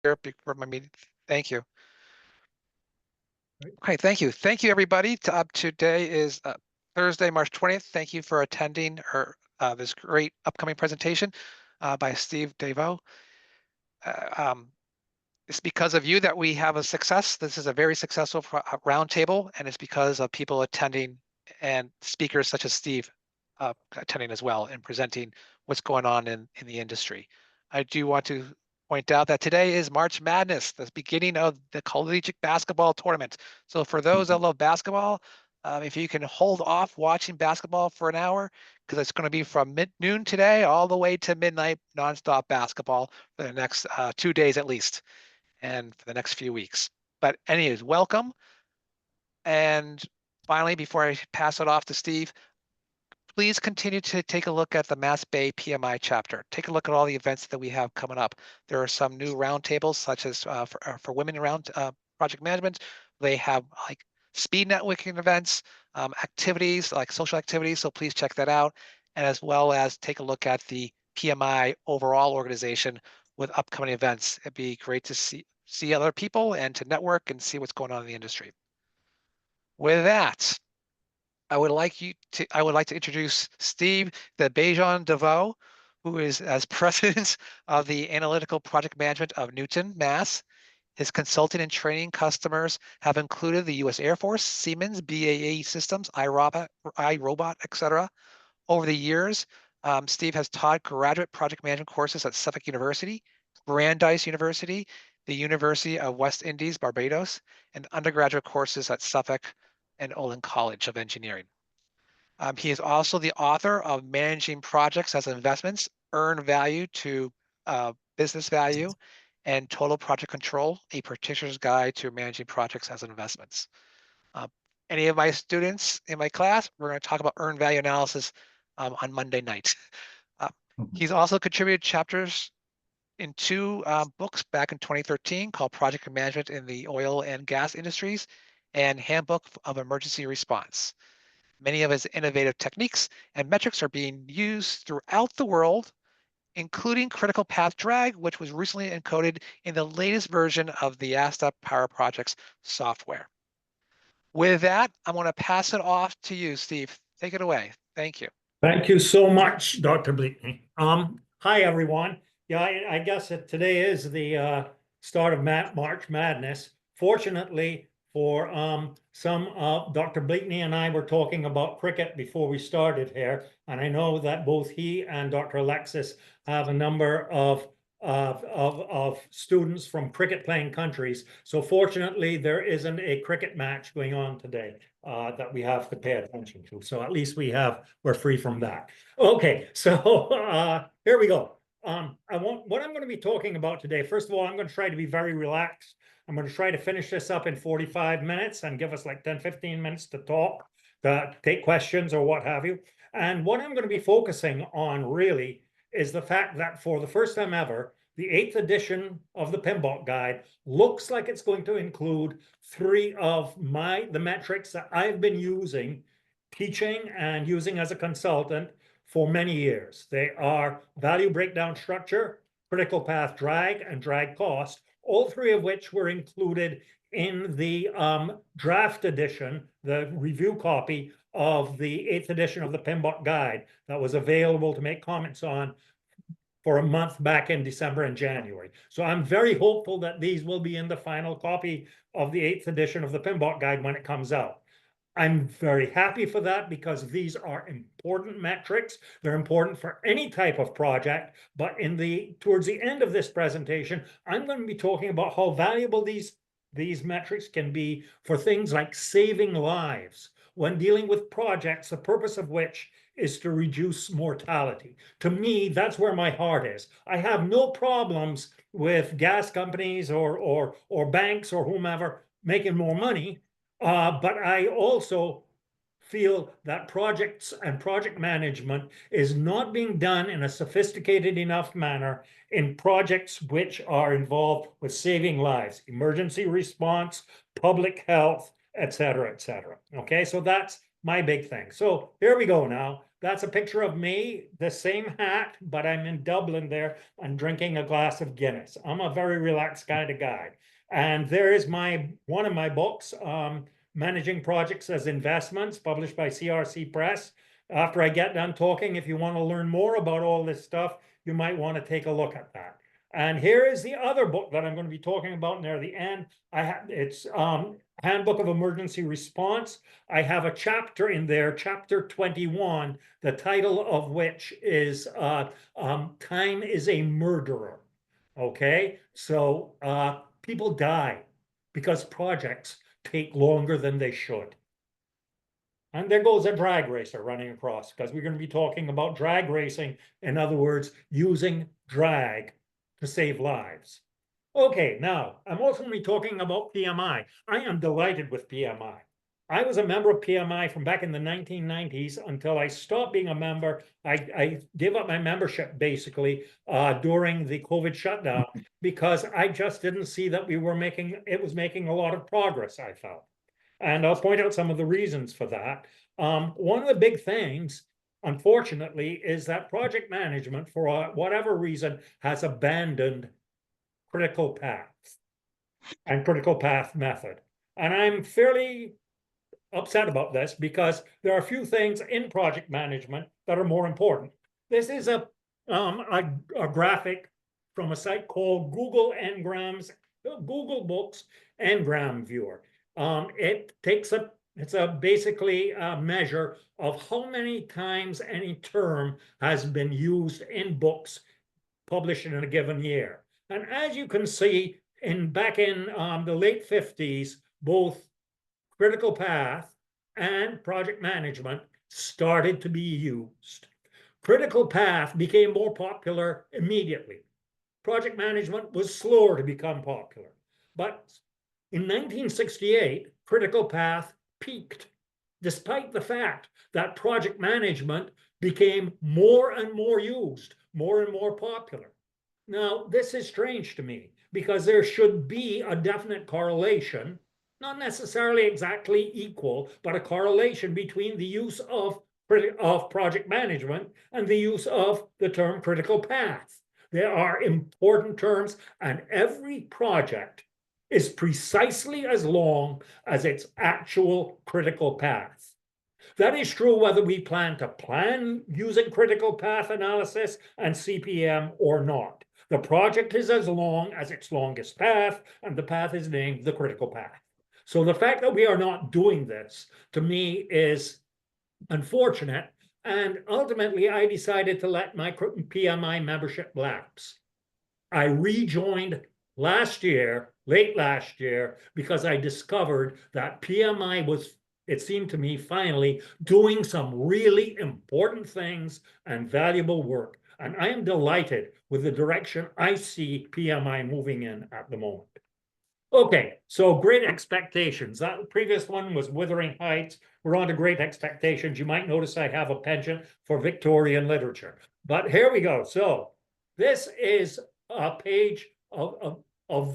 here before my meeting. Thank you. Right. Okay, thank you. Thank you, everybody. Today is Thursday, March 20th. Thank you for attending this great upcoming presentation by Steve Devaux. It's because of you that we have a success. This is a very successful roundtable, and it's because of people attending and speakers such as Steve attending as well and presenting what's going on in the industry. I do want to point out that today is March Madness, the beginning of the collegiate basketball tournament. So for those that love basketball, if you can hold off watching basketball for an hour, because it's going to be from noon today all the way to midnight, nonstop basketball for the next 2 days at least, and for the next few weeks. But anyways, welcome. And finally, before I pass it off to Steve, please continue to take a look at the Mass Bay PMI chapter. Take a look at all the events that we have coming up. There are some new roundtables, such as for women around project management. They have like speed networking events, activities like social activities. So please check that out, and as well as take a look at the PMI overall organization with upcoming events. It'd be great to see other people and to network and see what's going on in the industry. With that, I would like to introduce Steve Devaux, who is as president of the Analytical Project Management of Newton, Mass. His consulting and training customers have included the U.S. Air Force, Siemens, BAE Systems, iRobot, etc. Over the years, Steve has taught graduate project management courses at Suffolk University, Brandeis University, the University of West Indies, Barbados, and undergraduate courses at Suffolk and Olin College of Engineering. He is also the author of Managing Projects as Investments, Earn Value to Business Value, and Total Project Control, a practitioner's guide to managing projects as investments. Any of my students in my class, we're going to talk about earned value analysis on Monday night. He's also contributed chapters in two books back in 2013 called Project Management in the Oil and Gas Industries and Handbook of Emergency Response. Many of his innovative techniques and metrics are being used throughout the world, including critical path drag, which was recently encoded in the latest version of the ASTA Power Projects software. With that, I'm going to pass it off to you, Steve. Take it away. Thank you. Thank you so much, Dr. Bleakney. Hi, everyone. Yeah, I guess that today is the start of March Madness. Fortunately for Dr. Bleakney and I were talking about cricket before we started here, and I know that both he and Dr. Alexis have a number of students from cricket playing countries. So fortunately, there isn't a cricket match going on today that we have to pay attention to. So at least we're free from that. Okay, so here we go. What I'm going to be talking about today, first of all, I'm going to try to be very relaxed. I'm going to try to finish this up in 45 minutes and give us like 10, 15 minutes to talk, to take questions or what have you. And what I'm going to be focusing on really is the fact that for the first time ever, the 8th edition of the PMBOK guide looks like it's going to include three of the metrics that I've been using, teaching and using as a consultant for many years. They are value breakdown structure, critical path drag, and drag cost, all three of which were included in the draft edition, the review copy of the 8th edition of the PMBOK guide that was available to make comments on for a month back in December and January. So I'm very hopeful that these will be in the final copy of the 8th edition of the PMBOK guide when it comes out. I'm very happy for that because these are important metrics. They're important for any type of project, but towards the end of this presentation, I'm going to be talking about how valuable these metrics can be for things like saving lives when dealing with projects, the purpose of which is to reduce mortality. To me, that's where my heart is. I have no problems with gas companies or banks or whomever making more money, but I also feel that projects and project management is not being done in a sophisticated enough manner in projects which are involved with saving lives, emergency response, public health, et cetera, et cetera. Okay, so that's my big thing. So here we go now. That's a picture of me, the same hat, but I'm in Dublin there and drinking a glass of Guinness. I'm a very relaxed kind of guy. And there is one of my books, Managing Projects as Investments, published by CRC Press. After I get done talking, if you want to learn more about all this stuff, you might want to take a look at that. And here is the other book that I'm going to be talking about near the end. It's Handbook of Emergency Response. I have a chapter in there, chapter 21, the title of which is Time is a Murderer. Okay, so people die because projects take longer than they should. And there goes a drag racer running across, because we're going to be talking about drag racing. In other words, using drag to save lives. Okay, now I'm also going to be talking about PMI. I am delighted with PMI. I was a member of PMI from back in the 1990s until I stopped being a member. I gave up my membership basically during the COVID shutdown because I just didn't see that it was making a lot of progress, I felt. And I'll point out some of the reasons for that. One of the big things, unfortunately, is that project management, for whatever reason, has abandoned critical path and critical path method. And I'm fairly upset about this because there are a few things in project management that are more important. This is a graphic from a site called Google Books Ngram Viewer. It's basically a measure of how many times any term has been used in books published in a given year. And as you can see, back in the late 50s, both critical path and project management started to be used. Critical path became more popular immediately. Project management was slower to become popular. But in 1968, critical path peaked, despite the fact that project management became more and more used, more and more popular. Now, this is strange to me because there should be a definite correlation, not necessarily exactly equal, but a correlation between the use of project management and the use of the term critical path. There are important terms, and every project is precisely as long as its actual critical path. That is true whether we plan using critical path analysis and CPM or not. The project is as long as its longest path, and the path is named the critical path. So the fact that we are not doing this, to me, is unfortunate. And ultimately, I decided to let my PMI membership lapse. I rejoined late last year, because I discovered that PMI was, it seemed to me, finally doing some really important things and valuable work. And I am delighted with the direction I see PMI moving in at the moment. Okay, so Great Expectations. That previous one was Wuthering Heights. We're on to Great Expectations. You might notice I have a penchant for Victorian literature. But here we go. So this is a page of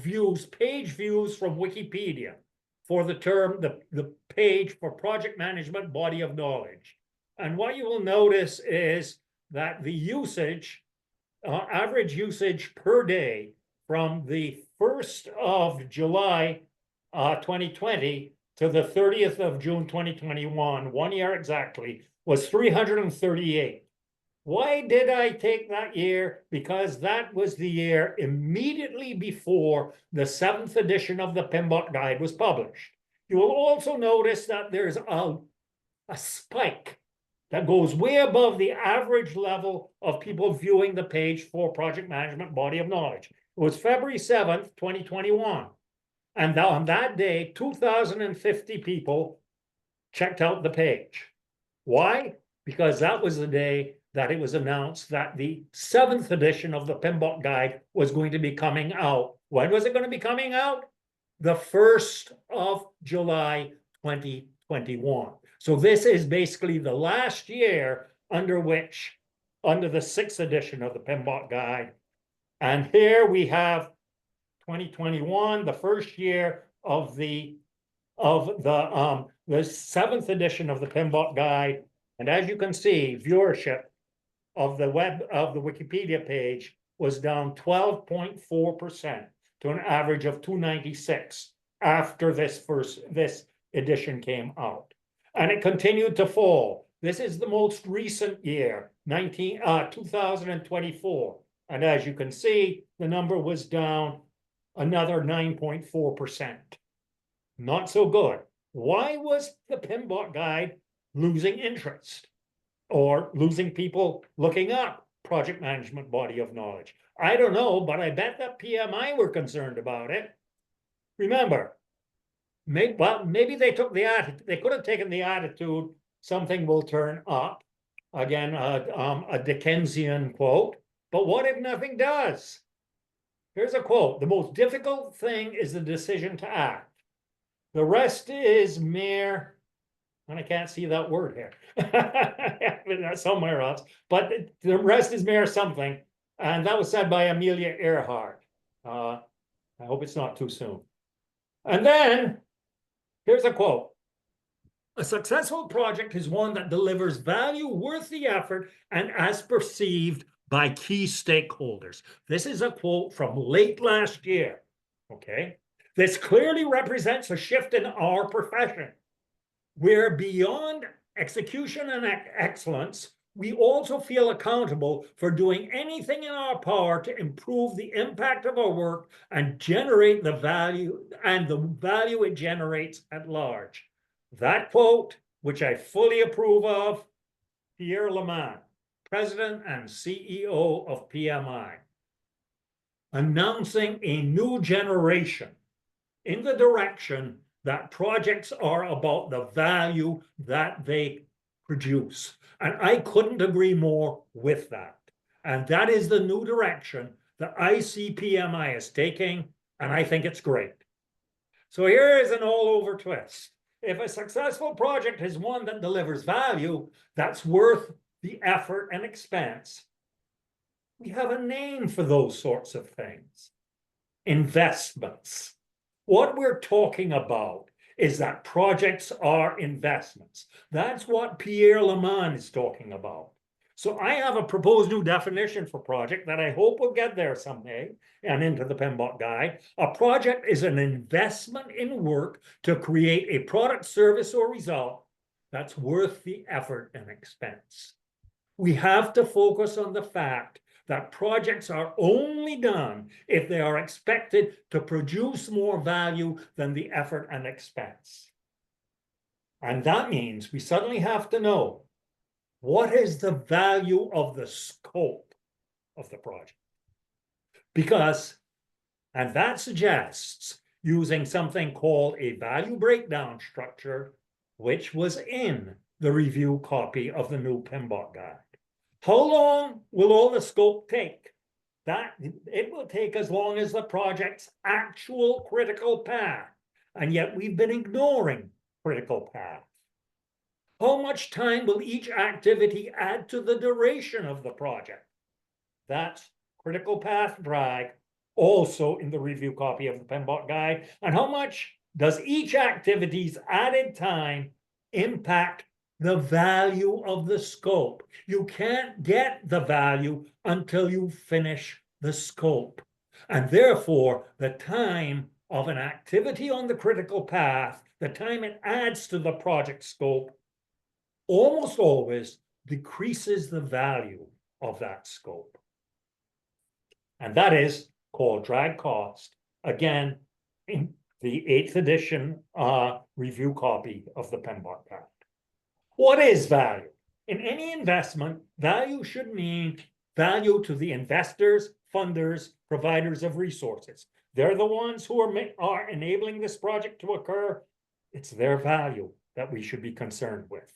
views, page views from Wikipedia for the term, the page for project management body of knowledge. And what you will notice is that the usage, average usage per day from the 1st of July 2020 to the 30th of June 2021, 1 year exactly, was 338. Why did I take that year? Because that was the year immediately before the 7th edition of the PMBOK Guide was published. You will also notice that there's a spike that goes way above the average level of people viewing the page for project management body of knowledge. It was February 7th, 2021. And on that day, 2,050 people checked out the page. Why? Because that was the day that it was announced that the 7th edition of the PMBOK Guide was going to be coming out. When was it going to be coming out? The 1st of July, 2021. So this is basically the last year under the 6th edition of the PMBOK Guide. And here we have 2021, the first year of the 7th edition of the PMBOK Guide. And as you can see, viewership of the Wikipedia page was down 12.4% to an average of 296 after this edition came out. And it continued to fall. This is the most recent year, 2024. And as you can see, the number was down another 9.4%. Not so good. Why was the PMBOK guide losing interest or losing people looking up project management body of knowledge? I don't know, but I bet that PMI were concerned about it. Remember, maybe they took the attitude, they could have taken the attitude, something will turn up. Again, a Dickensian quote, but what if nothing does? Here's a quote: the most difficult thing is the decision to act. The rest is mere, and I can't see that word here, somewhere else, but the rest is mere something. And that was said by Amelia Earhart. I hope it's not too soon. And then here's a quote: a successful project is one that delivers value worth the effort and as perceived by key stakeholders. This is a quote from late last year, okay? This clearly represents a shift in our profession. We're beyond execution and excellence. We also feel accountable for doing anything in our power to improve the impact of our work and generate the value it generates at large. That quote, which I fully approve of, Pierre Lamont, President and CEO of PMI, announcing a new generation in the direction that projects are about the value that they produce. And I couldn't agree more with that. And that is the new direction that I see PMI is taking, and I think it's great. So here is an all-over twist. If a successful project is one that delivers value that's worth the effort and expense, we have a name for those sorts of things: investments. What we're talking about is that projects are investments. That's what Pierre Lamont is talking about. So I have a proposed new definition for project that I hope will get there someday and into the PMBOK guide. A project is an investment in work to create a product, service, or result that's worth the effort and expense. We have to focus on the fact that projects are only done if they are expected to produce more value than the effort and expense. And that means we suddenly have to know, what is the value of the scope of the project? Because, and that suggests using something called a value breakdown structure, which was in the review copy of the new PMBOK guide. How long will all the scope take? It will take as long as the project's actual critical path, and yet we've been ignoring critical path. How much time will each activity add to the duration of the project? That's critical path drag, also in the review copy of the PMBOK guide. And how much does each activity's added time impact the value of the scope? You can't get the value until you finish the scope. And therefore, the time of an activity on the critical path, the time it adds to the project scope, almost always decreases the value of that scope. And that is called drag cost, again, in the 8th edition review copy of the PMBOK guide. What is value? In any investment, value should mean value to the investors, funders, providers of resources. They're the ones who are enabling this project to occur. It's their value that we should be concerned with.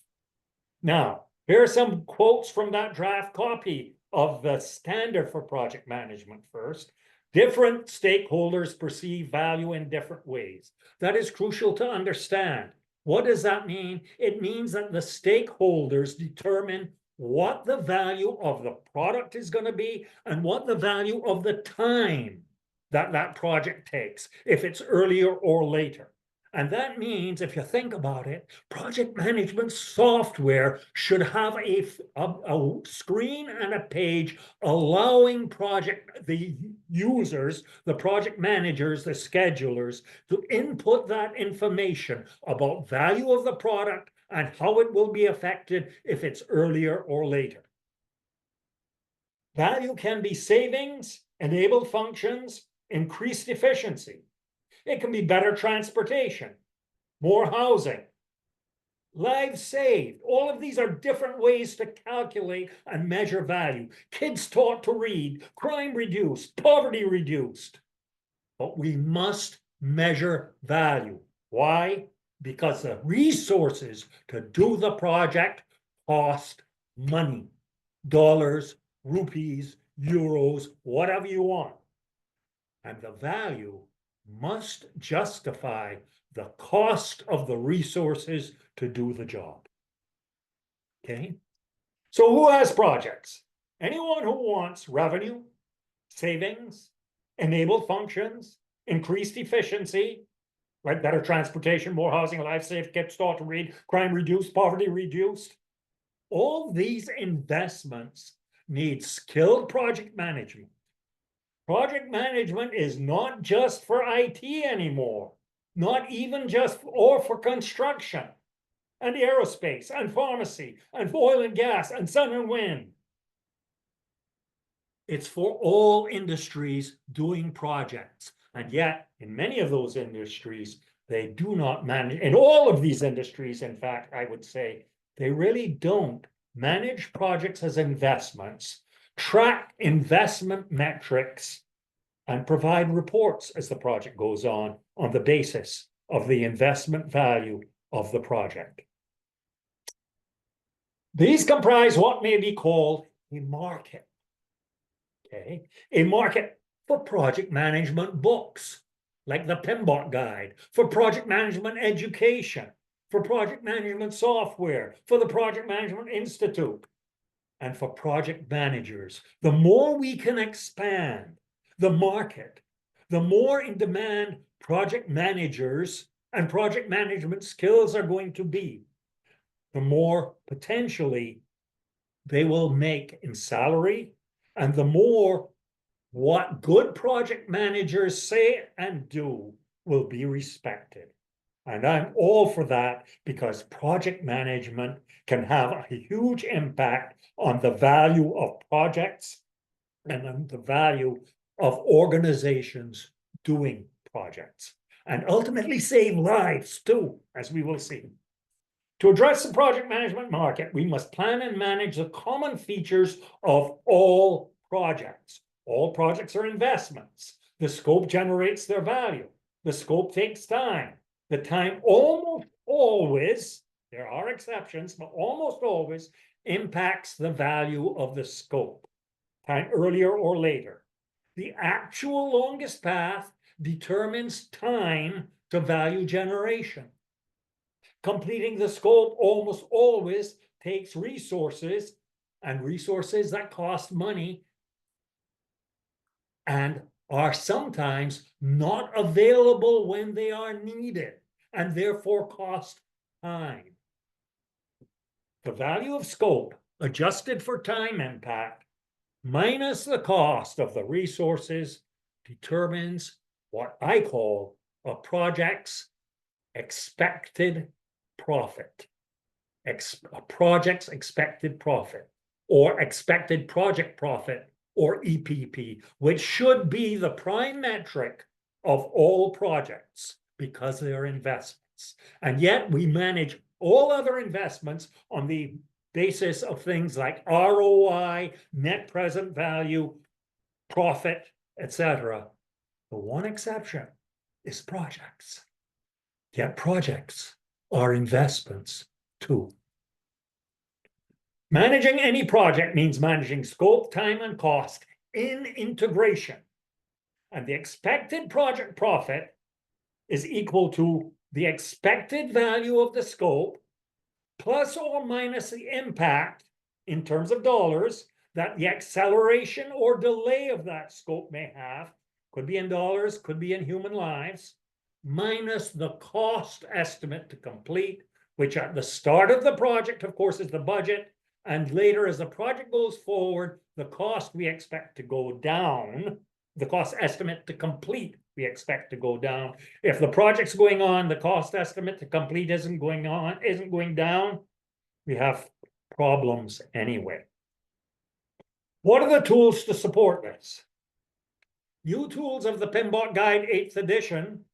Now, here are some quotes from that draft copy of the standard for project management first. Different stakeholders perceive value in different ways. That is crucial to understand. What does that mean? It means that the stakeholders determine what the value of the product is going to be and what the value of the time that that project takes, if it's earlier or later. And that means, if you think about it, project management software should have a screen and a page allowing the users, the project managers, the schedulers, to input that information about value of the product and how it will be affected if it's earlier or later. Value can be savings, enabled functions, increased efficiency. It can be better transportation, more housing, lives saved. All of these are different ways to calculate and measure value. Kids taught to read, crime reduced, poverty reduced. But we must measure value. Why? Because the resources to do the project cost money, dollars, rupees, euros, whatever you want. And the value must justify the cost of the resources to do the job. Okay? So who has projects? Anyone who wants revenue, savings, enabled functions, increased efficiency, right? Better transportation, more housing, life saved, kids taught to read, crime reduced, poverty reduced. All these investments need skilled project management. Project management is not just for IT anymore, not even just or for construction and aerospace and pharmacy and oil and gas and sun and wind. It's for all industries doing projects. And yet, in many of those industries, they do not manage. In all of these industries, in fact, I would say, they really don't manage projects as investments, track investment metrics, and provide reports as the project goes on the basis of the investment value of the project. These comprise what may be called a market. Okay, a market for project management books, like the PMBOK guide, for project management education, for project management software, for the Project Management Institute, and for project managers. The more we can expand the market, the more in demand project managers and project management skills are going to be, the more potentially they will make in salary, and the more what good project managers say and do will be respected. And I'm all for that, because project management can have a huge impact on the value of projects and on the value of organizations doing projects, and ultimately save lives too, as we will see. To address the project management market, we must plan and manage the common features of all projects. All projects are investments. The scope generates their value. The scope takes time. The time almost always, there are exceptions, but almost always impacts the value of the scope. Time earlier or later. The actual longest path determines time to value generation. Completing the scope almost always takes resources, and resources that cost money and are sometimes not available when they are needed, and therefore cost time. The value of scope, adjusted for time impact, minus the cost of the resources, determines what I call a project's expected profit. A project's expected profit, or expected project profit, or EPP, which should be the prime metric of all projects because they are investments. And yet we manage all other investments on the basis of things like ROI, net present value, profit, etc. The one exception is projects. Yet projects are investments too. Managing any project means managing scope, time, and cost in integration. And the expected project profit is equal to the expected value of the scope plus or minus the impact in terms of dollars that the acceleration or delay of that scope may have. Could be in dollars, could be in human lives, minus the cost estimate to complete, which at the start of the project, of course, is the budget. And later, as the project goes forward, the cost we expect to go down, the cost estimate to complete, we expect to go down. If the project's going on, the cost estimate to complete isn't going down, we have problems anyway. What are the tools to support this? New tools of the PMBOK Guide 8th edition,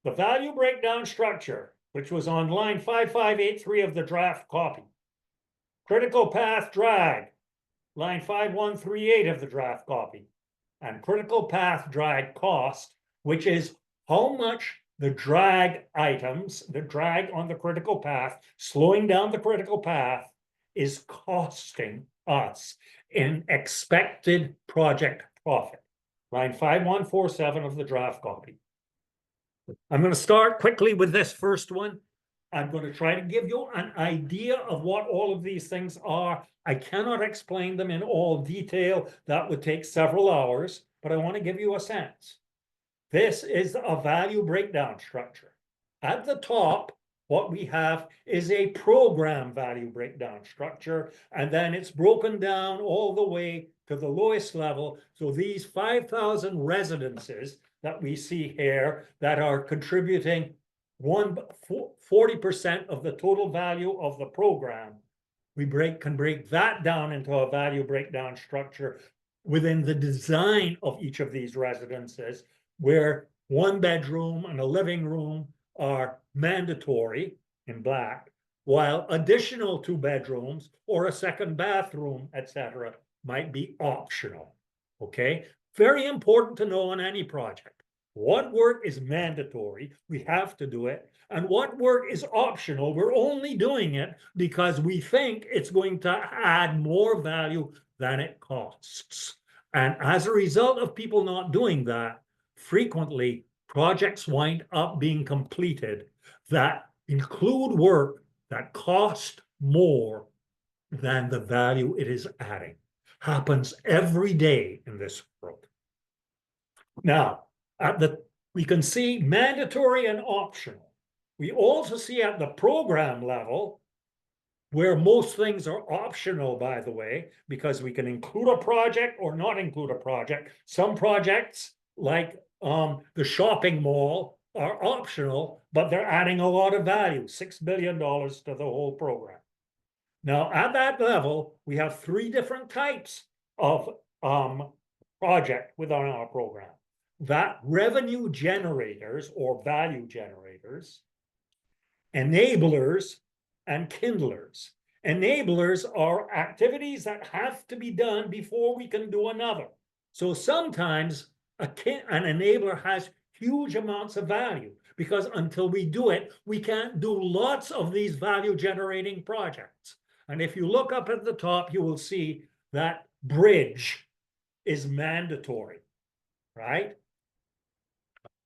the value breakdown structure, which was on line 5583 of the draft copy. Critical path drag, line 5138 of the draft copy. And critical path drag cost, which is how much the drag items, the drag on the critical path, slowing down the critical path, is costing us in expected project profit. Line 5147 of the draft copy. I'm going to start quickly with this first one. I'm going to try to give you an idea of what all of these things are. I cannot explain them in all detail. That would take several hours, but I want to give you a sense. This is a value breakdown structure. At the top, what we have is a program value breakdown structure, and then it's broken down all the way to the lowest level. So these 5,000 residences that we see here that are contributing 40% of the total value of the program, we can break that down into a value breakdown structure within the design of each of these residences, where 1 bedroom and a living room are mandatory in black, while additional 2 bedrooms or a second bathroom, etc., might be optional. Okay, very important to know on any project. What work is mandatory, we have to do it, and what work is optional, we're only doing it because we think it's going to add more value than it costs. And as a result of people not doing that, frequently projects wind up being completed that include work that cost more than the value it is adding. Happens every day in this world. Now, we can see mandatory and optional. We also see at the program level, where most things are optional, by the way, because we can include a project or not include a project. Some projects, like the shopping mall, are optional, but they're adding a lot of value, $6 billion to the whole program. Now, at that level, we have 3 different types of project within our program. That revenue generators or value generators, enablers, and kindlers. Enablers are activities that have to be done before we can do another. So sometimes an enabler has huge amounts of value because until we do it, we can't do lots of these value generating projects. And if you look up at the top, you will see that bridge is mandatory, right?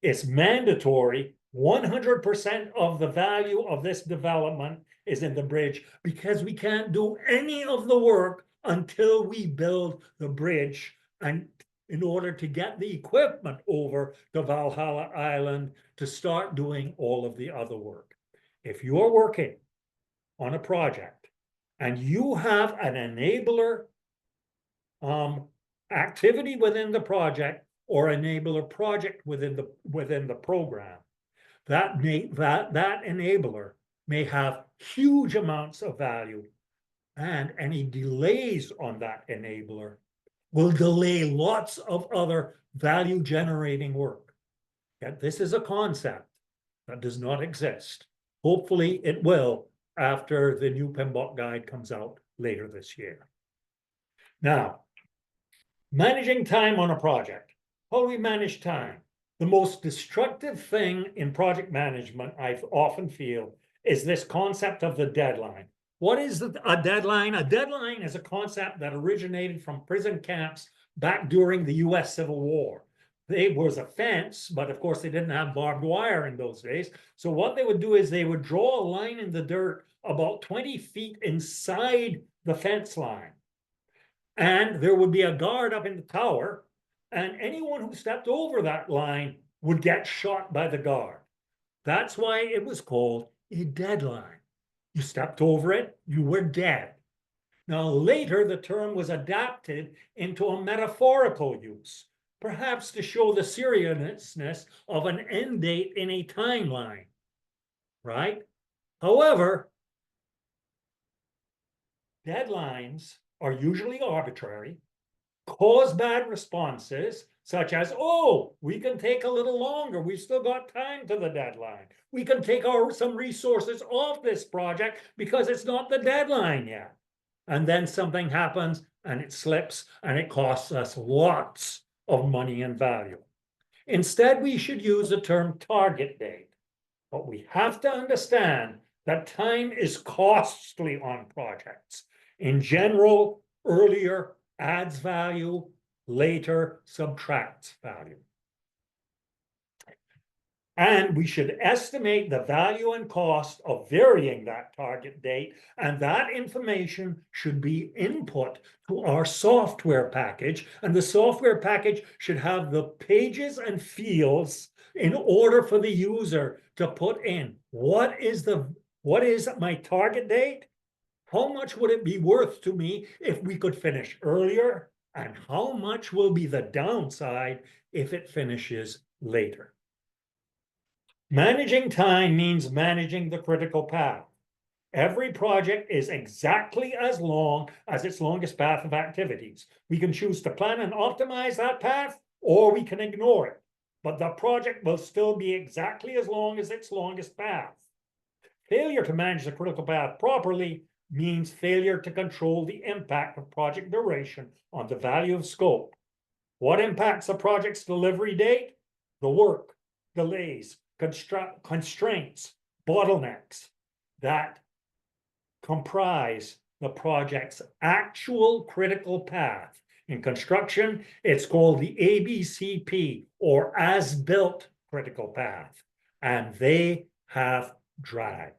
It's mandatory. 100% of the value of this development is in the bridge because we can't do any of the work until we build the bridge, and in order to get the equipment over to Valhalla Island to start doing all of the other work. If you're working on a project and you have an enabler activity within the project or enabler project within the program, that enabler may have huge amounts of value, and any delays on that enabler will delay lots of other value generating work. Yet this is a concept that does not exist. Hopefully it will after the new PMBOK guide comes out later this year. Now, managing time on a project. How do we manage time? The most destructive thing in project management, I often feel, is this concept of the deadline. What is a deadline? A deadline is a concept that originated from prison camps back during the US Civil War. There was a fence, but of course they didn't have barbed wire in those days. So what they would do is they would draw a line in the dirt about 20 feet inside the fence line. And there would be a guard up in the tower, and anyone who stepped over that line would get shot by the guard. That's why it was called a deadline. You stepped over it, you were dead. Now, later, the term was adapted into a metaphorical use, perhaps to show the seriousness of an end date in a timeline, right? However, deadlines are usually arbitrary, cause bad responses, such as, oh, we can take a little longer. We've still got time to the deadline. We can take some resources off this project because it's not the deadline yet. And then something happens and it slips and it costs us lots of money and value. Instead, we should use the term target date. But we have to understand that time is costly on projects. In general, earlier adds value, later subtracts value. And we should estimate the value and cost of varying that target date, and that information should be input to our software package, and the software package should have the pages and fields in order for the user to put in what is my target date, how much would it be worth to me if we could finish earlier, and how much will be the downside if it finishes later. Managing time means managing the critical path. Every project is exactly as long as its longest path of activities. We can choose to plan and optimize that path, or we can ignore it. But the project will still be exactly as long as its longest path. Failure to manage the critical path properly means failure to control the impact of project duration on the value of scope. What impacts a project's delivery date? The work, delays, constraints, bottlenecks that comprise the project's actual critical path. In construction, it's called the ABCP, or as-built critical path, and they have drag.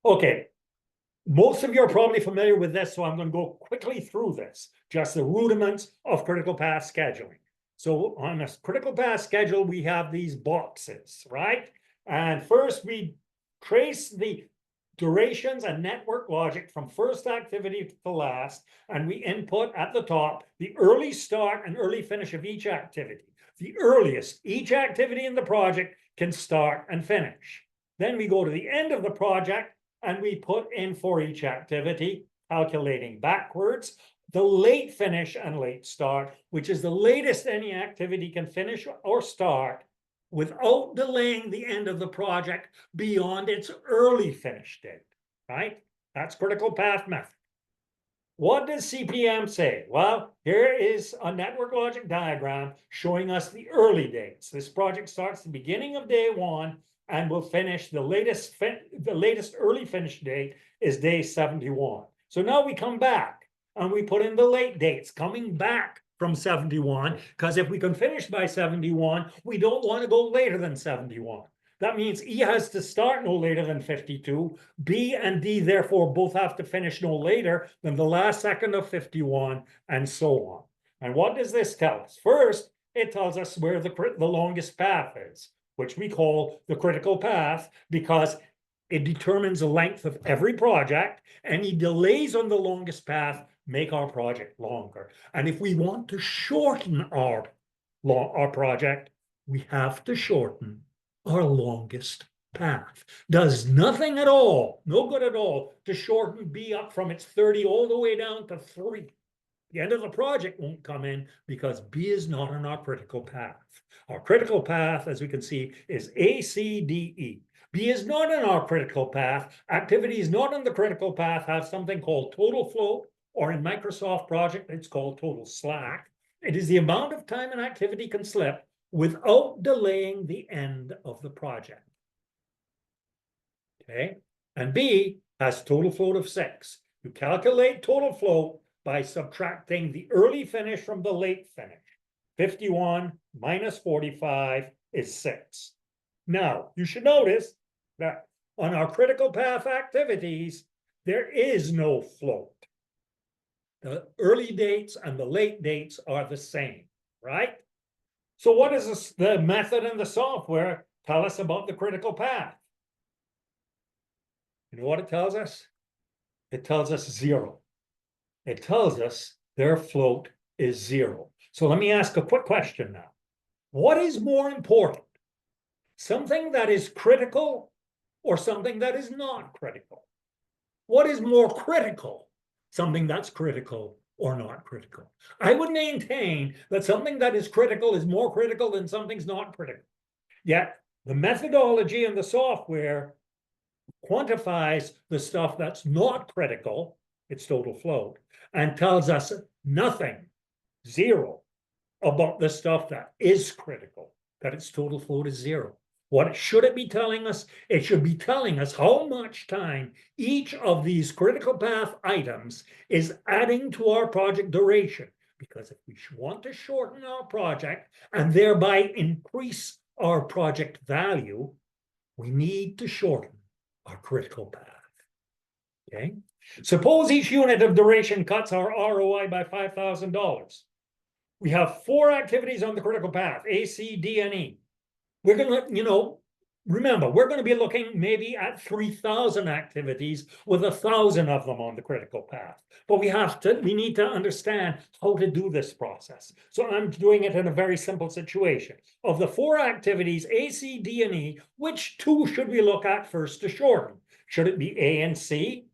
Okay, most of you are probably familiar with this, so I'm going to go quickly through this, just the rudiments of critical path scheduling. So on a critical path schedule, we have these boxes, right? And first we trace the durations and network logic from first activity to last, and we input at the top the early start and early finish of each activity. The earliest each activity in the project can start and finish. Then we go to the end of the project and we put in for each activity, calculating backwards, the late finish and late start, which is the latest any activity can finish or start without delaying the end of the project beyond its early finish date, right? That's critical path method. What does CPM say? Well, here is a network logic diagram showing us the early dates. This project starts the beginning of day one and will finish the latest early finish date is day 71. So now we come back and we put in the late dates coming back from 71, because if we can finish by 71, we don't want to go later than 71. That means E has to start no later than 52. B and D, therefore, both have to finish no later than the last second of 51, and so on. And what does this tell us? First, it tells us where the longest path is, which we call the critical path, because it determines the length of every project. Any delays on the longest path make our project longer. And if we want to shorten our project, we have to shorten our longest path. Does nothing at all, no good at all, to shorten B up from its 30 all the way down to 3. The end of the project won't come in because B is not on our critical path. Our critical path, as we can see, is A, C, D, E. B is not in our critical path. Activities not in the critical path have something called total float, or in Microsoft project, it's called total slack. It is the amount of time an activity can slip without delaying the end of the project. Okay, and B has total float of 6. You calculate total float by subtracting the early finish from the late finish. 51 minus 45 is 6. Now, you should notice that on our critical path activities, there is no float. The early dates and the late dates are the same, right? So what does this, the method and the software tell us about the critical path? You know what it tells us? It tells us 0. It tells us their float is 0. So let me ask a quick question now. What is more important? Something that is critical or something that is not critical? What is more critical? Something that's critical or not critical? I would maintain that something that is critical is more critical than something's not critical. Yet the methodology and the software quantifies the stuff that's not critical, its total float, and tells us nothing, 0, about the stuff that is critical, that its total float is 0. What should it be telling us? It should be telling us how much time each of these critical path items is adding to our project duration. Because if we want to shorten our project and thereby increase our project value, we need to shorten our critical path. Okay? Suppose each unit of duration cuts our ROI by $5,000. We have 4 activities on the critical path, A, C, D, and E. We're going to, remember, we're going to be looking maybe at 3,000 activities with 1,000 of them on the critical path. But we need to understand how to do this process. So I'm doing it in a very simple situation. Of the 4 activities, A, C, D, and E, which 2 should we look at first to shorten? Should it be A and C?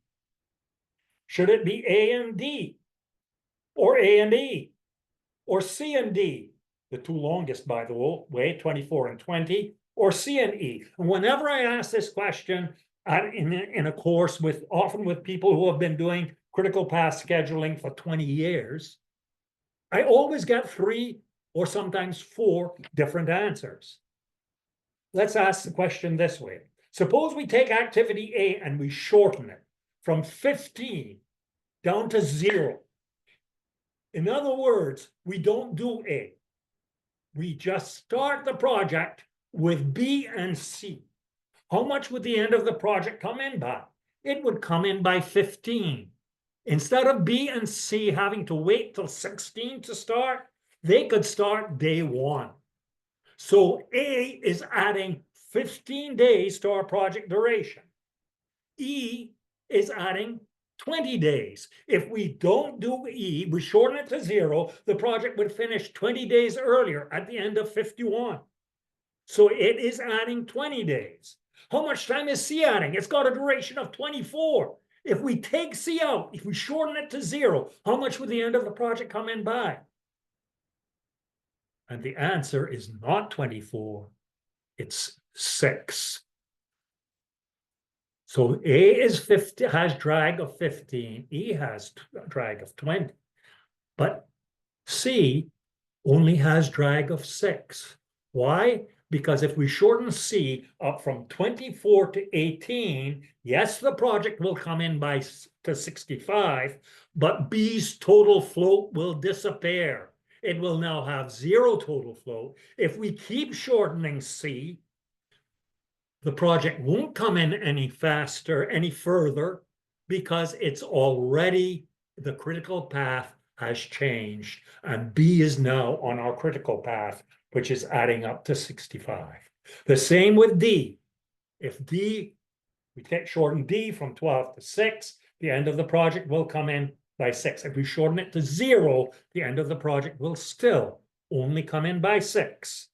Should it be A and D? Or A and E? Or C and D? The 2 longest, by the way, 24 and 20, or C and E. And whenever I ask this question in a course often with people who have been doing critical path scheduling for 20 years, I always get 3 or sometimes 4 different answers. Let's ask the question this way. Suppose we take activity A and we shorten it from 15 down to 0. In other words, we don't do A. We just start the project with B and C. How much would the end of the project come in by? It would come in by 15. Instead of B and C having to wait till 16 to start, they could start day 1. So A is adding 15 days to our project duration. E is adding 20 days. If we don't do E, we shorten it to 0, the project would finish 20 days earlier at the end of 51. So it is adding 20 days. How much time is C adding? It's got a duration of 24. If we take C out, if we shorten it to 0, how much would the end of the project come in by? And the answer is not 24, it's 6. So A is 50, has drag of 15, E has drag of 20, but C only has drag of 6. Why? Because if we shorten C up from 24 to 18, yes, the project will come in to 65, but B's total float will disappear. It will now have 0 total float. If we keep shortening C, the project won't come in any faster, any further, because it's already, the critical path has changed, and B is now on our critical path, which is adding up to 65. The same with D. If D, we shorten D from 12 to 6, the end of the project will come in by 6. If we shorten it to 0, the end of the project will still only come in by 6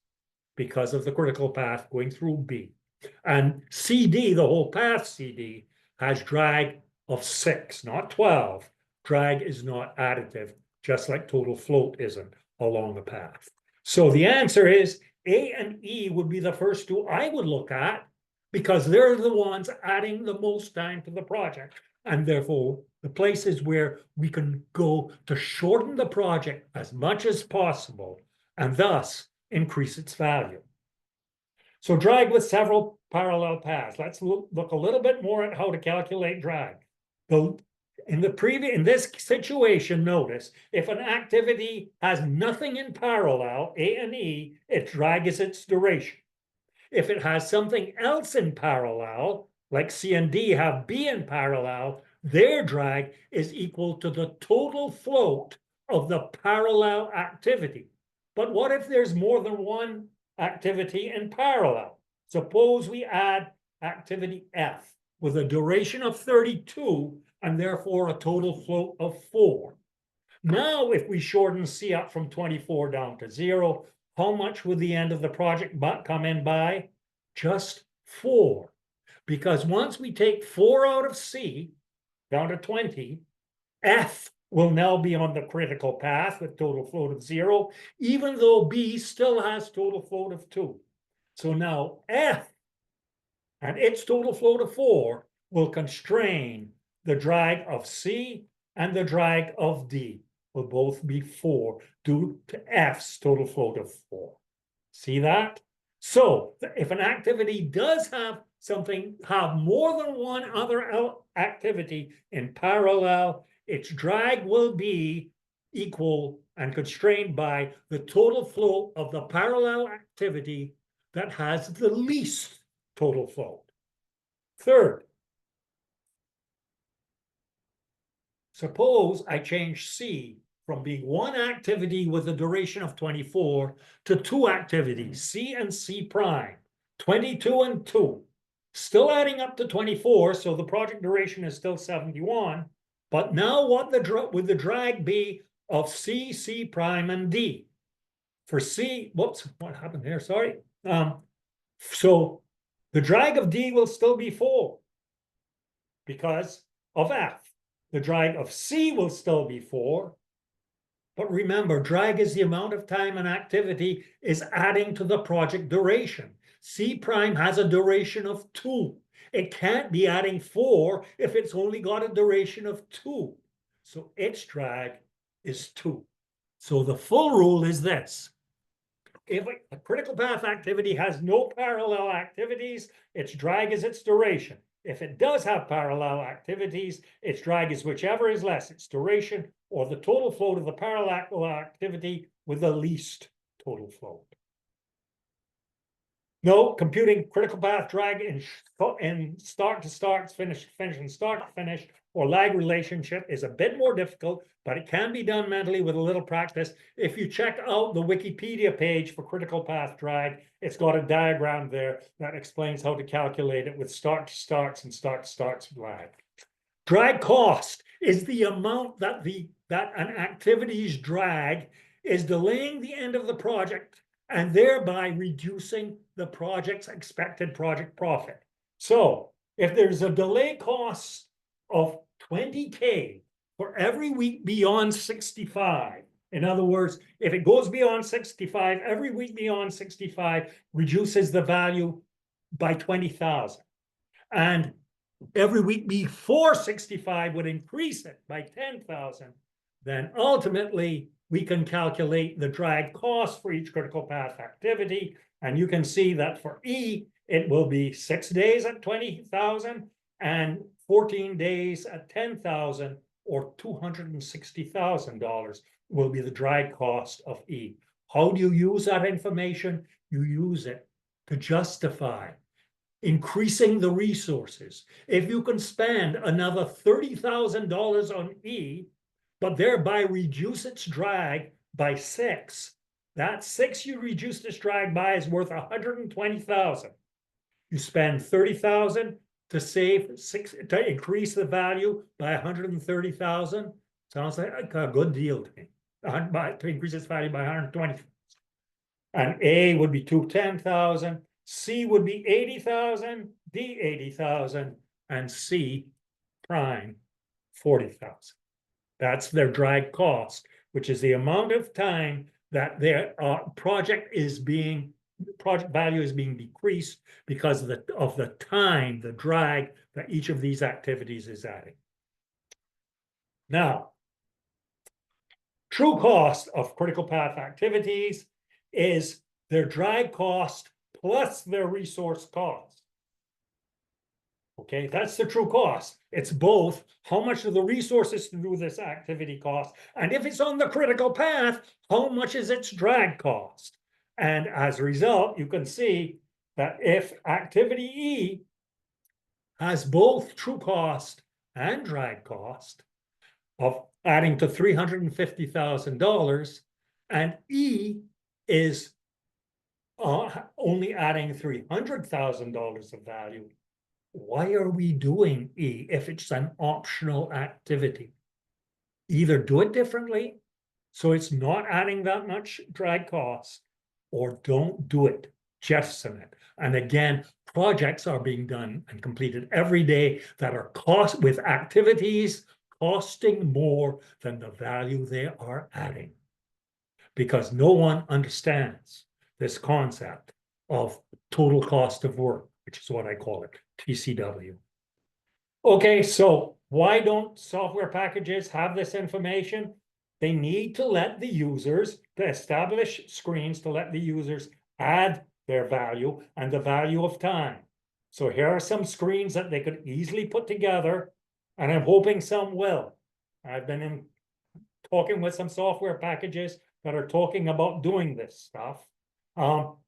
because of the critical path going through B. And CD, the whole path CD, has drag of 6, not 12. Drag is not additive, just like total float isn't along the path. So the answer is A and E would be the first 2 I would look at, because they're the ones adding the most time to the project. And therefore, the places where we can go to shorten the project as much as possible and thus increase its value. So drag with several parallel paths. Let's look a little bit more at how to calculate drag. In this situation, notice if an activity has nothing in parallel, A and E, its drag is its duration. If it has something else in parallel, like C and D have B in parallel, their drag is equal to the total float of the parallel activity. But what if there's more than one activity in parallel? Suppose we add activity F with a duration of 32 and therefore a total float of 4. Now, if we shorten C up from 24 down to 0, how much would the end of the project come in by? Just 4. Because once we take 4 out of C down to 20, F will now be on the critical path with total float of 0, even though B still has total float of 2. So now F and its total float of 4 will constrain the drag of C, and the drag of D will both be 4 due to F's total float of 4. See that? So if an activity does have more than one other activity in parallel, its drag will be equal and constrained by the total float of the parallel activity that has the least total float. Third, suppose I change C from being one activity with a duration of 24 to 2 activities, C and C prime, 22 and 2, still adding up to 24, so the project duration is still 71, but now what would the drag be of C, C prime, and D? For C, whoops, what happened there? Sorry. So the drag of D will still be 4 because of F. The drag of C will still be 4. But remember, drag is the amount of time an activity is adding to the project duration. C prime has a duration of 2. It can't be adding 4 if it's only got a duration of 2. So its drag is 2. So the full rule is this. If a critical path activity has no parallel activities, its drag is its duration. If it does have parallel activities, its drag is whichever is less, its duration or the total float of the parallel activity with the least total float. No, computing critical path drag in start to start, finish, and start to finish, or lag relationship is a bit more difficult, but it can be done mentally with a little practice. If you check out the Wikipedia page for critical path drag, it's got a diagram there that explains how to calculate it with start to starts and start to starts lag. Drag cost is the amount that an activity's drag is delaying the end of the project and thereby reducing the project's expected project profit. So if there's a delay cost of 20K for every week beyond 65, in other words, if it goes beyond 65, every week beyond 65 reduces the value by 20,000. And every week before 65 would increase it by 10,000. Then ultimately, we can calculate the drag cost for each critical path activity. And you can see that for E, it will be 6 days at 20,000 and 14 days at 10,000, or $260,000 will be the drag cost of E. How do you use that information? You use it to justify increasing the resources. If you can spend another $30,000 on E, but thereby reduce its drag by 6, that 6 you reduce this drag by is worth 120,000. You spend 30,000 to save 6, to increase the value by 130,000. Sounds like a good deal to me. To increase its value by 120,000. And A would be 210,000. C would be 80,000, D 80,000, and C prime 40,000. That's their drag cost, which is the amount of time that their project value is being decreased because of the time, the drag that each of these activities is adding. Now, true cost of critical path activities is their drag cost plus their resource cost. Okay, that's the true cost. It's both how much of the resources to do this activity cost, and if it's on the critical path, how much is its drag cost? And as a result, you can see that if activity E has both true cost and drag cost of adding to $350,000, and E is only adding $300,000 of value, why are we doing E if it's an optional activity? Either do it differently, so it's not adding that much drag cost, or don't do it, jettison it. And again, projects are being done and completed every day that are with activities costing more than the value they are adding, because no one understands this concept of total cost of work, which is what I call it, TCW. Okay, so why don't software packages have this information? They need to let the users, to establish screens to let the users add their value and the value of time. So here are some screens that they could easily put together, and I'm hoping some will. I've been talking with some software packages that are talking about doing this stuff.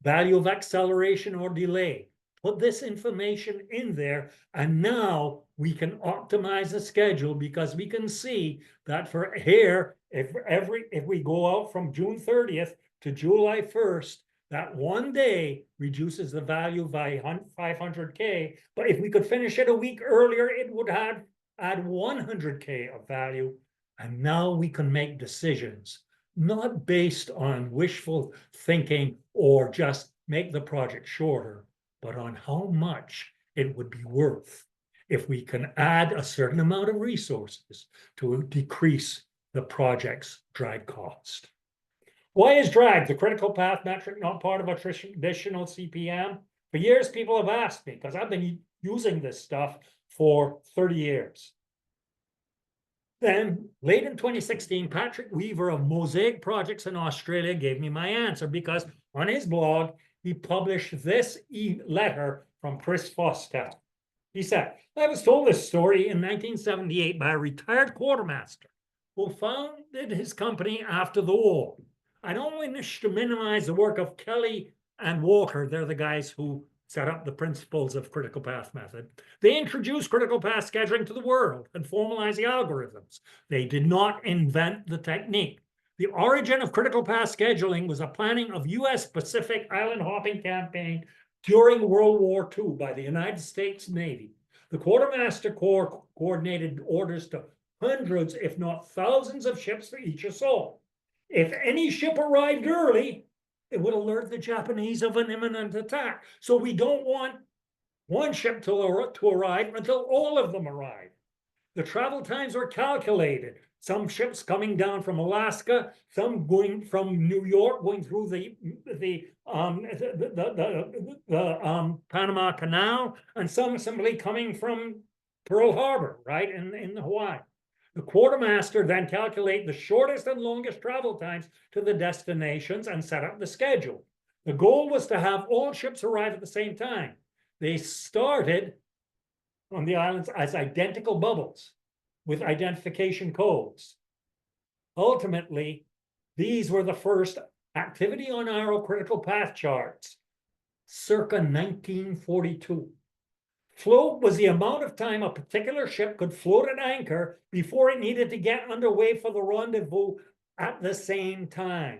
Value of acceleration or delay. Put this information in there, and now we can optimize the schedule, because we can see that for here, if we go out from June 30th to July 1st, that one day reduces the value by 500K. But if we could finish it a week earlier, it would add 100K of value. And now we can make decisions, not based on wishful thinking or just make the project shorter, but on how much it would be worth if we can add a certain amount of resources to decrease the project's drag cost. Why is drag, the critical path metric, not part of a traditional CPM? For years, people have asked me, because I've been using this stuff for 30 years. Then, late in 2016, Patrick Weaver of Mosaic Projects in Australia gave me my answer, because on his blog, he published this letter from Chris Foster. He said, I was told this story in 1978 by a retired quartermaster who founded his company after the war. I don't wish to minimize the work of Kelly and Walker. They're the guys who set up the principles of critical path method. They introduced critical path scheduling to the world and formalized the algorithms. They did not invent the technique. The origin of critical path scheduling was a planning of US Pacific island hopping campaign during World War II by the United States Navy. The Quartermaster Corps coordinated orders to hundreds, if not thousands, of ships for each assault. If any ship arrived early, it would alert the Japanese of an imminent attack. So we don't want one ship to arrive until all of them arrive. The travel times were calculated. Some ships coming down from Alaska, some going from New York, going through the Panama Canal, and some simply coming from Pearl Harbor, right, in Hawaii. The quartermaster then calculated the shortest and longest travel times to the destinations and set up the schedule. The goal was to have all ships arrive at the same time. They started on the islands as identical bubbles with identification codes. Ultimately, these were the first activity on arrow critical path charts, circa 1942. Float was the amount of time a particular ship could float at anchor before it needed to get underway for the rendezvous at the same time.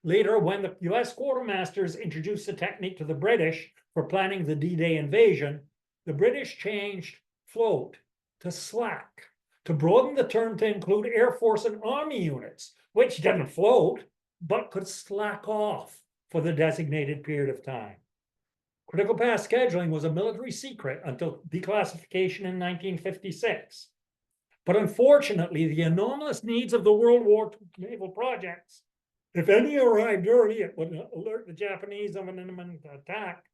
Later, when the US quartermasters introduced the technique to the British for planning the D-Day invasion, the British changed float to slack, to broaden the term to include Air Force and Army units, which didn't float, but could slack off for the designated period of time. Critical path scheduling was a military secret until declassification in 1956. But unfortunately, the anomalous needs of the World War II naval projects, if any arrived early, it would alert the Japanese of an imminent attack,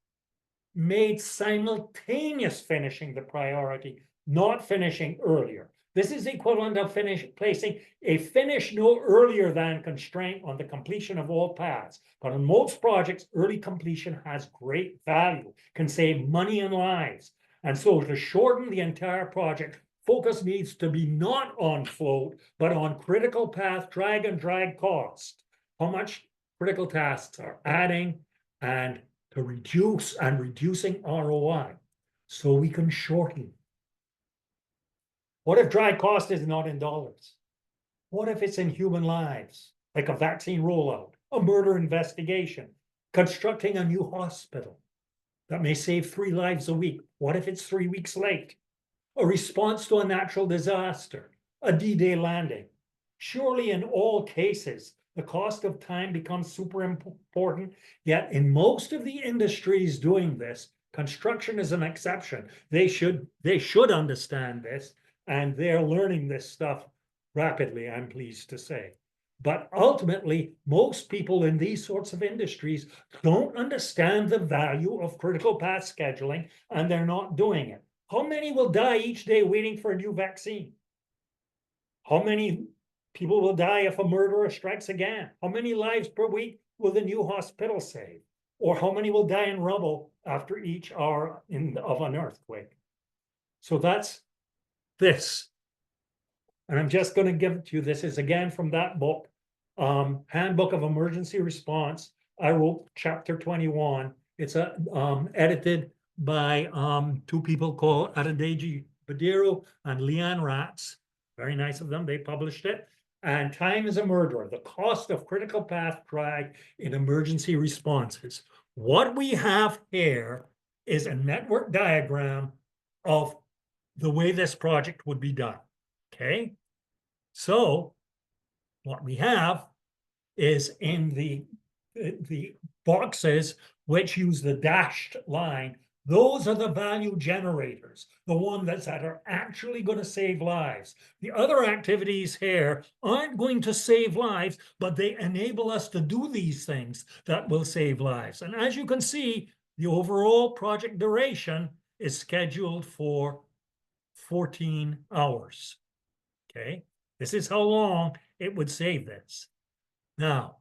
made simultaneous finishing the priority, not finishing earlier. This is equivalent of placing a finish no earlier than constraint on the completion of all paths. But on most projects, early completion has great value, can save money and lives. And so to shorten the entire project, focus needs to be not on float, but on critical path drag and drag cost. How much critical tasks are adding, and to reducing ROI so we can shorten. What if drag cost is not in dollars? What if it's in human lives, like a vaccine rollout, a murder investigation, constructing a new hospital that may save 3 lives a week. What if it's 3 weeks late? A response to a natural disaster, a D-Day landing. Surely in all cases, the cost of time becomes super important, yet in most of the industries doing this, construction is an exception. They should understand this, and they're learning this stuff rapidly, I'm pleased to say. But ultimately, most people in these sorts of industries don't understand the value of critical path scheduling, and they're not doing it. How many will die each day waiting for a new vaccine? How many people will die if a murderer strikes again? How many lives per week will the new hospital save? Or how many will die in rubble after each hour of an earthquake? So that's this. And I'm just going to give it to you. This is again from that book, Handbook of Emergency Response. I wrote chapter 21. It's edited by 2 people called Adedeji Badiru and Leanne Ratz. Very nice of them. They published it. And Time is a Murderer, the cost of critical path drag in emergency responses. What we have here is a network diagram of the way this project would be done. Okay, so what we have is in the boxes which use the dashed line, those are the value generators, the ones that are actually going to save lives. The other activities here aren't going to save lives, but they enable us to do these things that will save lives. And as you can see, the overall project duration is scheduled for 14 hours. Okay, this is how long it would save this. Now,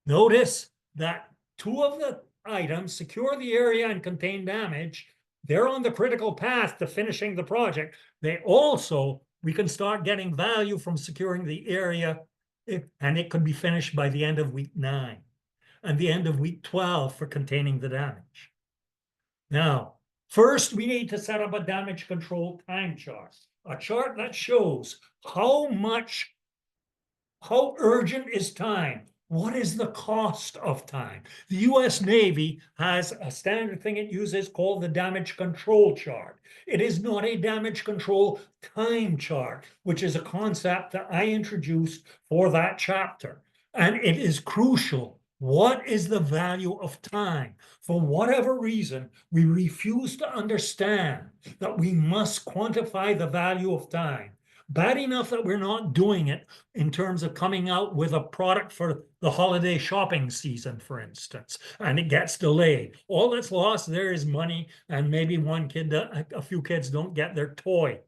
notice that 2 of the items, secure the area and contain damage, they're on the critical path to finishing the project. They also, we can start getting value from securing the area, and it could be finished by the end of week 9 and the end of week 12 for containing the damage. Now, first, we need to set up a damage control time chart, a chart that shows how urgent is time. What is the cost of time? The US Navy has a standard thing it uses called the damage control chart. It is not a damage control time chart, which is a concept that I introduced for that chapter. And it is crucial. What is the value of time? For whatever reason, we refuse to understand that we must quantify the value of time. Bad enough that we're not doing it in terms of coming out with a product for the holiday shopping season, for instance, and it gets delayed. All that's lost there is money, and maybe a few kids don't get their toy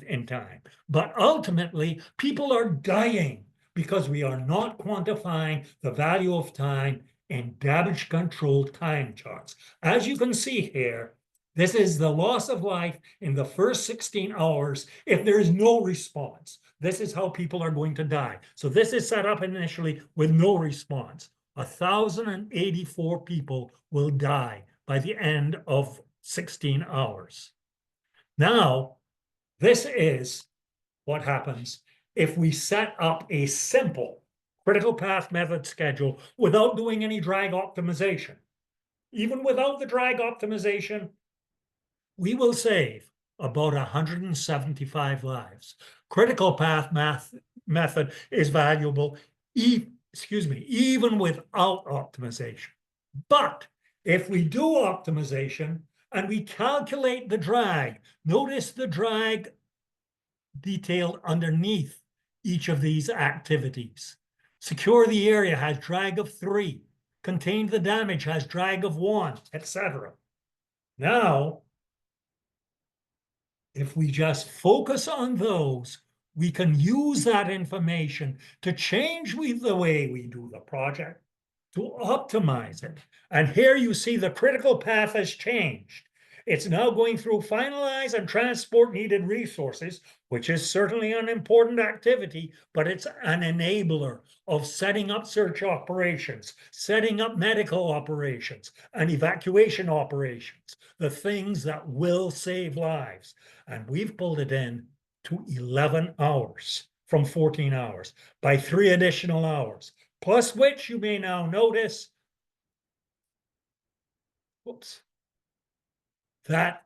in time. But ultimately, people are dying because we are not quantifying the value of time in damage control time charts. As you can see here, this is the loss of life in the first 16 hours if there is no response. This is how people are going to die. So this is set up initially with no response. 1,084 people will die by the end of 16 hours. Now, this is what happens if we set up a simple critical path method schedule without doing any drag optimization. Even without the drag optimization, we will save about 175 lives. Critical path method is valuable, even without optimization. But if we do optimization and we calculate the drag, notice the drag detailed underneath each of these activities. Secure the area has drag of 3. Contain the damage has drag of 1, etc. Now, if we just focus on those, we can use that information to change the way we do the project, to optimize it. And here you see the critical path has changed. It's now going through finalize and transport needed resources, which is certainly an important activity, but it's an enabler of setting up search operations, setting up medical operations, and evacuation operations, the things that will save lives. And we've pulled it in to 11 hours from 14 hours by 3 additional hours. plus which you may now notice, whoops, that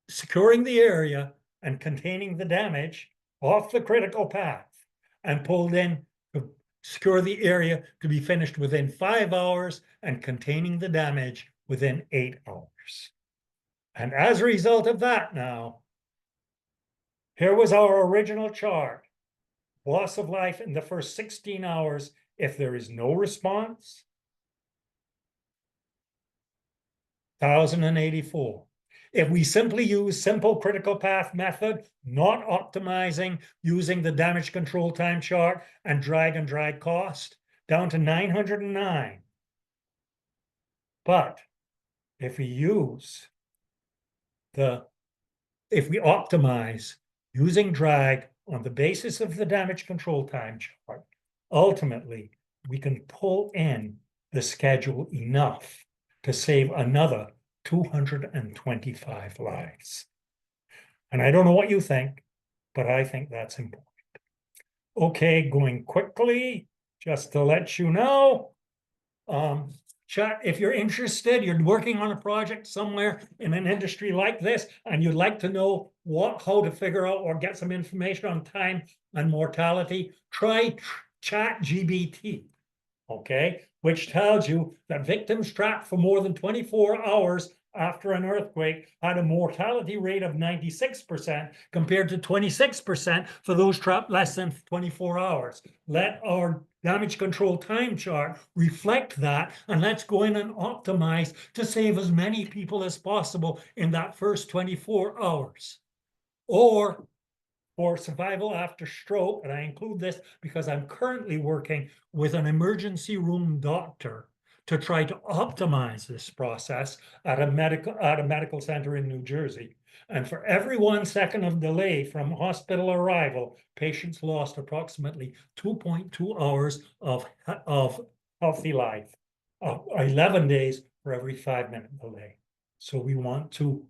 securing the area and containing the damage off the critical path and pulled in to secure the area to be finished within 5 hours and containing the damage within 8 hours. And as a result of that now, here was our original chart. Loss of life in the first 16 hours if there is no response, 1,084. If we simply use simple critical path method, not optimizing, using the damage control time chart and drag cost, down to 909. But if we optimize using drag on the basis of the damage control time chart, ultimately, we can pull in the schedule enough to save another 225 lives. And I don't know what you think, but I think that's important. Okay, going quickly, just to let you know, chat, if you're interested, you're working on a project somewhere in an industry like this, and you'd like to know how to figure out or get some information on time and mortality, try ChatGPT, okay, which tells you that victims trapped for more than 24 hours after an earthquake had a mortality rate of 96% compared to 26% for those trapped less than 24 hours. Let our damage control time chart reflect that, and let's go in and optimize to save as many people as possible in that first 24 hours. Or for survival after stroke, and I include this because I'm currently working with an emergency room doctor to try to optimize this process at a medical center in New Jersey. And for every 1 second of delay from hospital arrival, patients lost approximately 2.2 hours of healthy life, 11 days for every 5-minute delay. So we want to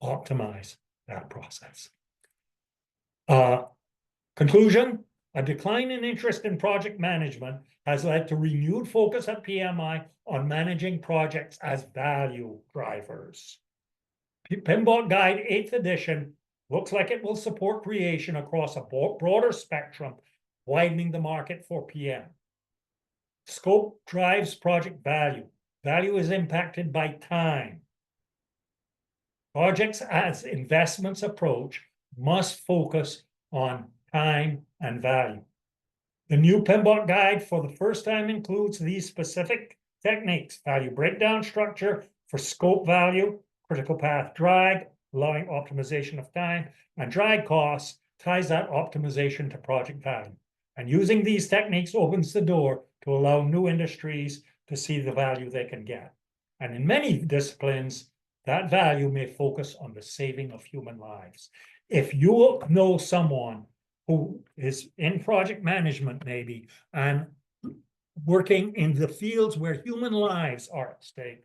optimize that process. Conclusion, a decline in interest in project management has led to renewed focus at PMI on managing projects as value drivers. PMBOK Guide 8th edition looks like it will support creation across a broader spectrum, widening the market for PM. Scope drives project value. Value is impacted by time. Projects as investments approach must focus on time and value. The new PMBOK guide for the first time includes these specific techniques: value breakdown structure for scope value, critical path drag, allowing optimization of time, and drag costs ties that optimization to project value. And using these techniques opens the door to allow new industries to see the value they can get. And in many disciplines, that value may focus on the saving of human lives. If you know someone who is in project management maybe and working in the fields where human lives are at stake,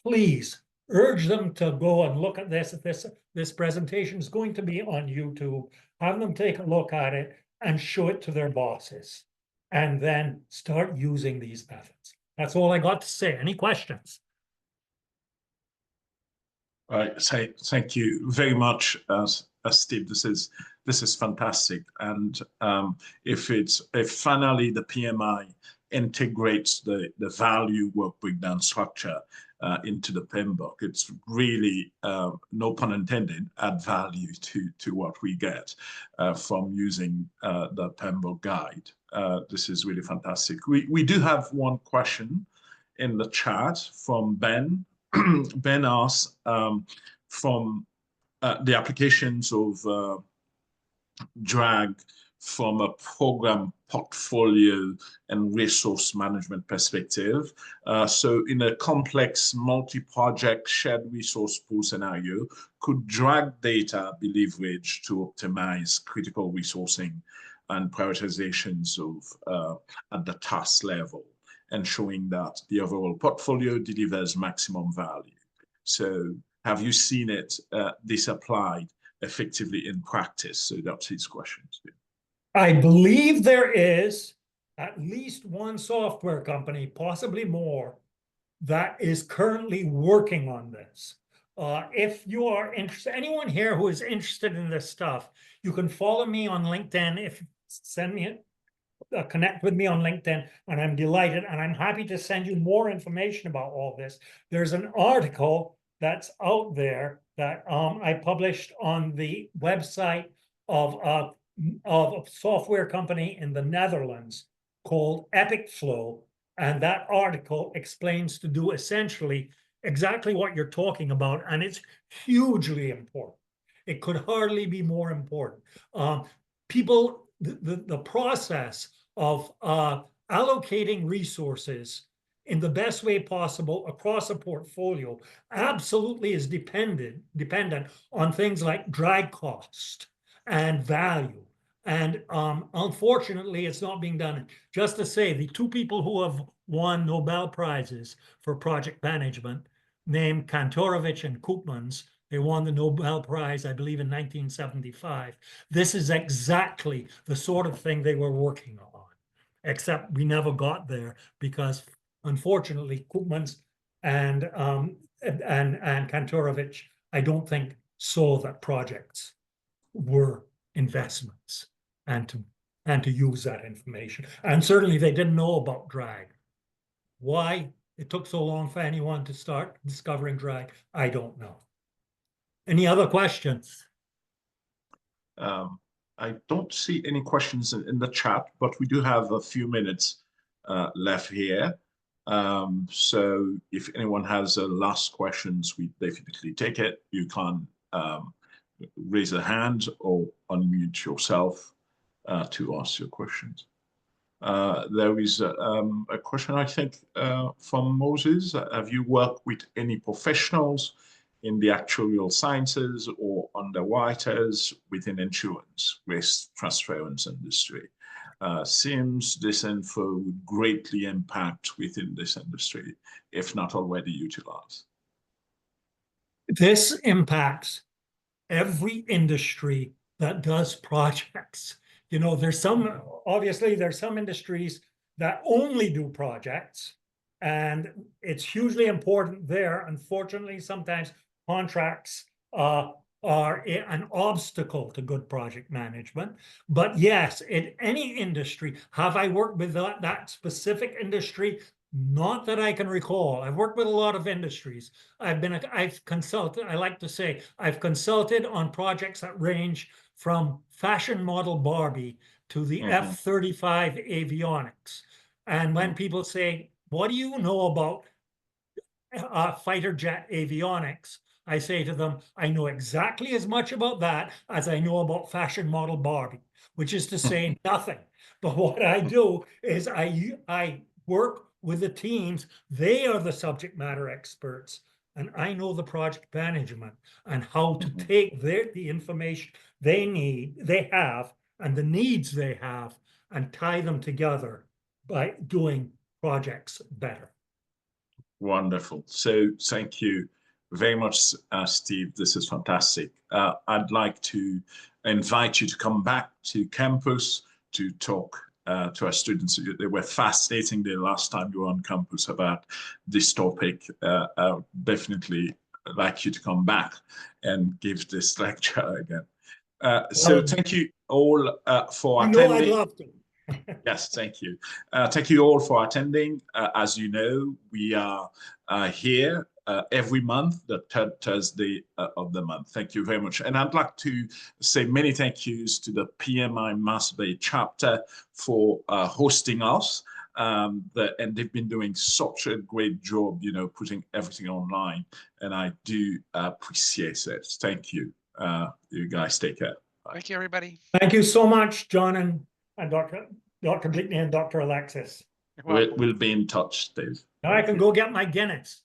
please urge them to go and look at this. This presentation is going to be on YouTube. Have them take a look at it and show it to their bosses, and then start using these methods. That's all I got to say. Any questions? Right. Thank you very much, Steve. This is fantastic. And if finally the PMI integrates the value work breakdown structure into the PMBOK, it's really, no pun intended, add value to what we get from using the PMBOK guide. This is really fantastic. We do have one question in the chat from Ben. Ben asks from the applications of drag from a program portfolio and resource management perspective. So in a complex multi-project shared resource pool scenario, could drag data be leveraged to optimize critical resourcing and prioritizations of at the task level, ensuring that the overall portfolio delivers maximum value? So have you seen it, this applied effectively in practice? So that's his question. I believe there is, at least one software company, possibly more, that is currently working on this. If you are interested, anyone here who is interested in this stuff, you can follow me on LinkedIn. If send me connect with me on LinkedIn, and I'm delighted, and I'm happy to send you more information about all this. There's an article that's out there that I published on the website of a software company in the Netherlands called Epic Flow, and that article explains to do essentially exactly what you're talking about, and it's hugely important. It could hardly be more important. The process of allocating resources in the best way possible across a portfolio absolutely is dependent on things like drag cost and value. And unfortunately, it's not being done. Just to say, the two people who have won Nobel Prizes for project management, named Kantorovich and Koopmans, they won the Nobel Prize, I believe, in 1975. This is exactly the sort of thing they were working on, except we never got there because, unfortunately, Koopmans and Kantorovich, I don't think, saw that projects were investments and to use that information. And certainly they didn't know about drag. Why it took so long for anyone to start discovering drag, I don't know. Any other questions? I don't see any questions in the chat, but we do have a few minutes left here. So if anyone has last questions, we definitely take it. You can raise a hand or unmute yourself to ask your questions. There is a question, I think, from Moses. Have you worked with any professionals in the actuarial sciences or underwriters within insurance, risk transference industry? Seems this info would greatly impact within this industry, if not already utilized. This impacts every industry that does projects. You know, obviously there's some industries that only do projects, and it's hugely important there. Unfortunately, sometimes contracts are an obstacle to good project management. But yes, in any industry, have I worked with that specific industry? Not that I can recall. I've worked with a lot of industries. I've consulted, I like to say, I've consulted on projects that range from fashion model Barbie to the F-35 avionics. And when people say, what do you know about fighter jet avionics? I say to them, I know exactly as much about that as I know about fashion model Barbie, which is to say nothing. But what I do is I work with the teams. They are the subject matter experts, and I know the project management and how to take the information they have, and the needs they have, and tie them together by doing projects better. Wonderful. So thank you very much, Steve. This is fantastic. I'd like to invite you to come back to campus to talk to our students. They were fascinating the last time you were on campus about this topic. I'd definitely like you to come back and give this lecture again. So thank you all for attending. I'd love to. Yes, thank you. Thank you all for attending. As you know, we are here every month, the third Thursday of the month. Thank you very much. And I'd like to say many thank yous to the PMI Mass Bay Chapter for hosting us. And they've been doing such a great job, you know, putting everything online. And I do appreciate it. Thank you. You guys take care. Bye. Thank you, everybody. Thank you so much, John and Dr. Bleakney and Dr. Alexis. We'll be in touch, Dave. Now I can go get my Guinness.